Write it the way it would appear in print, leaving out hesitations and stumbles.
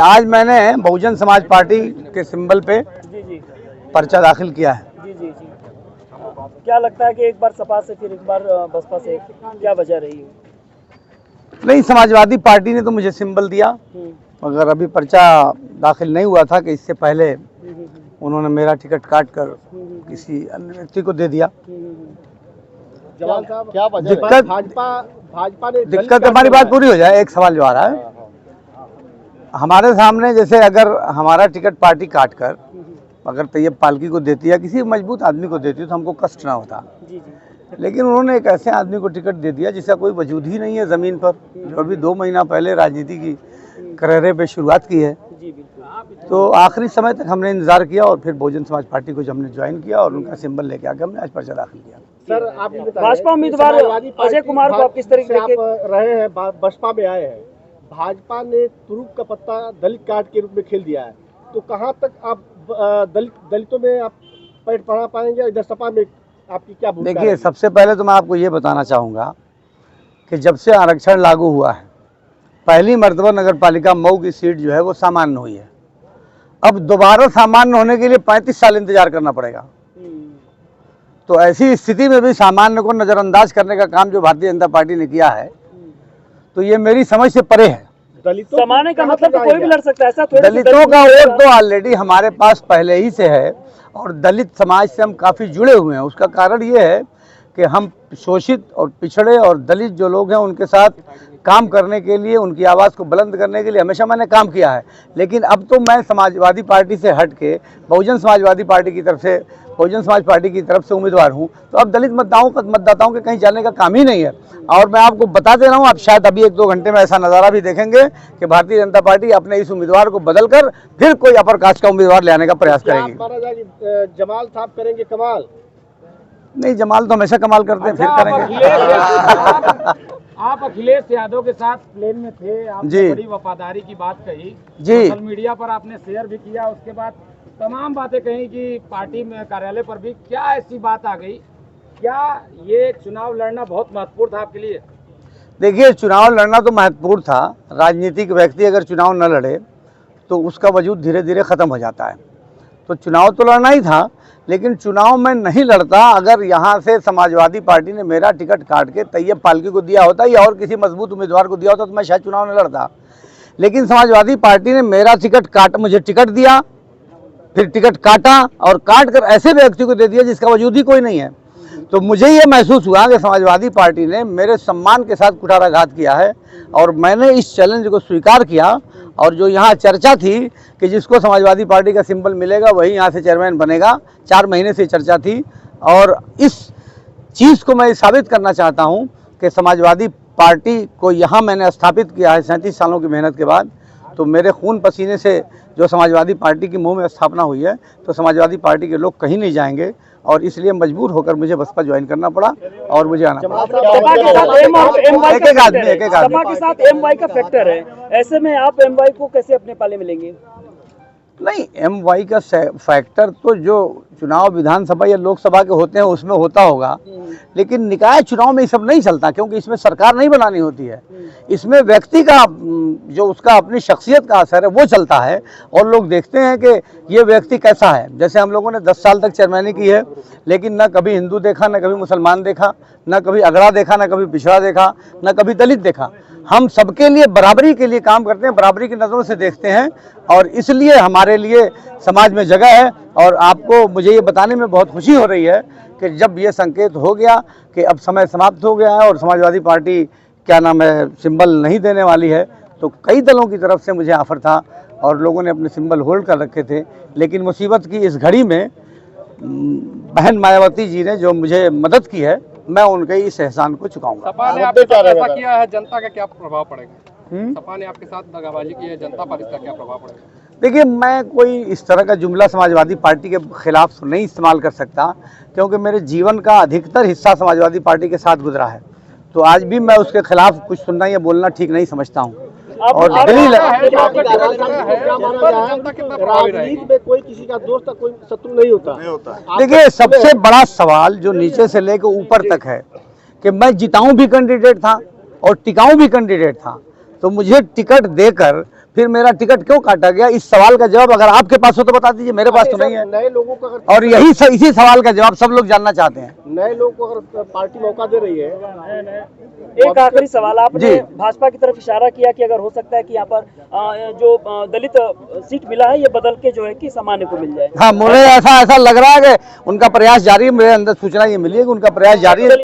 आज मैंने बहुजन समाज पार्टी के सिंबल पे जी पर्चा दाखिल किया है। जी क्या लगता है कि एक बार सपा से फिर एक बार बसपा से, क्या वजह रही है? नहीं, समाजवादी पार्टी ने तो मुझे सिंबल दिया, मगर अभी पर्चा दाखिल नहीं हुआ था कि इससे पहले उन्होंने मेरा टिकट काट कर किसी अन्य व्यक्ति को दे दिया। जवान साहब, क्या दिक्कत भाजपा ने दिक्कत हमारी बात पूरी हो जाए। एक सवाल जो आ रहा है हमारे सामने, जैसे अगर हमारा टिकट पार्टी काट कर अगर तैयब पालकी को देती या किसी मजबूत आदमी को देती तो हमको कष्ट ना होता, लेकिन उन्होंने एक ऐसे आदमी को टिकट दे दिया जिसका कोई वजूद ही नहीं है ज़मीन पर, जो अभी 2 महीना पहले राजनीति की करहरे पे शुरुआत की है। तो आखिरी समय तक हमने इंतजार किया और फिर बहुजन समाज पार्टी को जब हमने ज्वाइन किया और उनका सिंबल लेके आके हमने आज पर्चा दाखिल किया। सर, आप भाजपा उम्मीदवार अजय कुमार को आप किस तरीके से रहे हैं, बसपा में आए हैं, भाजपा ने तुरुप का पत्ता दलित कार्ड के रूप में खेल दिया है, तो कहां तक आप दलितों में आप पैठ पढ़ा पाएंगे? इधर सपा में आपकी क्या भूमिका? देखिए, सबसे पहले तो मैं आपको ये बताना चाहूँगा कि जब से आरक्षण लागू हुआ है, पहली मर्तबा नगर पालिका मऊ की सीट जो है वो सामान्य हुई है। अब दोबारा सामान्य होने के लिए 35 साल इंतजार करना पड़ेगा। तो ऐसी स्थिति में भी सामान्य को नज़रअंदाज करने का काम जो भारतीय जनता पार्टी ने किया है, तो ये मेरी समझ से परे है। दलितों सामान्य का मतलब तो कोई भी लड़ सकता है, ऐसा थोड़ी? दलितों का वोट तो ऑलरेडी हमारे पास पहले ही से है और दलित समाज से हम काफ़ी जुड़े हुए हैं। उसका कारण ये है कि हम शोषित और पिछड़े और दलित जो लोग हैं उनके साथ काम करने के लिए, उनकी आवाज़ को बुलंद करने के लिए हमेशा मैंने काम किया है। लेकिन अब तो मैं समाजवादी पार्टी से हट के बहुजन समाजवादी पार्टी की तरफ से, बहुजन समाज पार्टी की तरफ से उम्मीदवार हूं, तो अब दलित मतदाताओं के कहीं जाने का काम ही नहीं है। और मैं आपको बता दे रहा हूं, आप शायद अभी 1-2 घंटे में ऐसा नज़ारा भी देखेंगे कि भारतीय जनता पार्टी अपने इस उम्मीदवार को बदलकर फिर कोई अपर कास्ट का उम्मीदवार ले आने का प्रयास करेगी। जमाल साहब करेंगे कमाल? नहीं, जमाल तो हमेशा कमाल करते हैं, फिर करेंगे। आप अखिलेश यादव के साथ प्लेन में थे, आपने बड़ी वफादारी की बात कही जी, सोशल मीडिया पर आपने शेयर भी किया, उसके बाद तमाम बातें कही कि पार्टी में कार्यालय पर भी, क्या ऐसी बात आ गई? क्या ये चुनाव लड़ना बहुत महत्वपूर्ण था आपके लिए? देखिए, चुनाव लड़ना तो महत्वपूर्ण था। राजनीतिक व्यक्ति अगर चुनाव न लड़े तो उसका वजूद धीरे धीरे ख़त्म हो जाता है। तो चुनाव तो लड़ना ही था, लेकिन चुनाव मैं नहीं लड़ता अगर यहाँ से समाजवादी पार्टी ने मेरा टिकट काट के तैयब पालकी को दिया होता या और किसी मजबूत उम्मीदवार को दिया होता तो मैं शायद चुनाव न लड़ता। लेकिन समाजवादी पार्टी ने मेरा टिकट काट, मुझे टिकट दिया, फिर टिकट काटा और काट कर ऐसे व्यक्ति को दे दिया जिसका वजूद ही कोई नहीं है। तो मुझे ये महसूस हुआ कि समाजवादी पार्टी ने मेरे सम्मान के साथ कुठाराघात किया है और मैंने इस चैलेंज को स्वीकार किया। और जो यहाँ चर्चा थी कि जिसको समाजवादी पार्टी का सिंबल मिलेगा वही यहाँ से चेयरमैन बनेगा, 4 महीने से चर्चा थी और इस चीज़ को मैं साबित करना चाहता हूँ कि समाजवादी पार्टी को यहाँ मैंने स्थापित किया है 37 सालों की मेहनत के बाद। तो मेरे खून पसीने से जो समाजवादी पार्टी की मुंह में स्थापना हुई है, तो समाजवादी पार्टी के लोग कहीं नहीं जाएंगे और इसलिए मजबूर होकर मुझे बसपा ज्वाइन करना पड़ा और मुझे आना पड़ा। सपा के साथ MY का फैक्टर है, ऐसे में आप MY को कैसे अपने पाले में लेंगे? नहीं, MY का फैक्टर तो जो चुनाव विधानसभा या लोकसभा के होते हैं उसमें होता होगा, लेकिन निकाय चुनाव में ये सब नहीं चलता, क्योंकि इसमें सरकार नहीं बनानी होती है। इसमें व्यक्ति का जो उसका अपनी शख्सियत का असर है वो चलता है और लोग देखते हैं कि ये व्यक्ति कैसा है। जैसे हम लोगों ने 10 साल तक चेयरमैनी की है, लेकिन न कभी हिंदू देखा, न कभी मुसलमान देखा, न कभी अगड़ा देखा, न कभी पिछड़ा देखा, न कभी दलित देखा। हम सबके लिए बराबरी के लिए काम करते हैं, बराबरी की नज़रों से देखते हैं और इसलिए हमारे लिए समाज में जगह है। और आपको मुझे ये बताने में बहुत खुशी हो रही है कि जब ये संकेत हो गया कि अब समय समाप्त हो गया है और समाजवादी पार्टी क्या नाम है सिंबल नहीं देने वाली है, तो कई दलों की तरफ से मुझे ऑफर था और लोगों ने अपने सिंबल होल्ड कर रखे थे। लेकिन मुसीबत की इस घड़ी में बहन मायावती जी ने जो मुझे मदद की है, मैं उनके इस एहसान को चुकाऊंगा। सपा ने आपके साथ ऐसा किया है, जनता का क्या प्रभाव पड़ेगा? सपा ने आपके साथ दगाबाजी की है, जनता पर इसका क्या प्रभाव पड़ेगा? देखिए, मैं कोई इस तरह का जुमला समाजवादी पार्टी के खिलाफ नहीं इस्तेमाल कर सकता, क्योंकि मेरे जीवन का अधिकतर हिस्सा समाजवादी पार्टी के साथ गुजरा है। तो आज भी मैं उसके खिलाफ कुछ सुनना या बोलना ठीक नहीं समझता हूँ। और राजनीति में कोई किसी का दोस्त, कोई शत्रु नहीं होता। देखिए, सबसे बड़ा सवाल जो नीचे से लेकर ऊपर तक है कि मैं जिताऊं भी कैंडिडेट था और टिकाऊं भी कैंडिडेट था। तो मुझे टिकट देकर फिर मेरा टिकट क्यों काटा गया, इस सवाल का जवाब अगर आपके पास हो तो बता दीजिए, मेरे पास तो नहीं है। नए लोगों को अगर और इसी सवाल का जवाब सब लोग जानना चाहते हैं। नए लोगों को अगर पार्टी मौका दे रही है, एक आखिरी सवाल, आपने जी। भाजपा की तरफ इशारा किया कि अगर हो सकता है कि यहाँ पर जो दलित सीट मिला है ये बदल के जो है कि सामान्य को मिल जाए। हाँ, मुझे ऐसा लग रहा है कि उनका प्रयास जारी है, मेरे अंदर सूचना ये मिली है कि उनका प्रयास जारी है।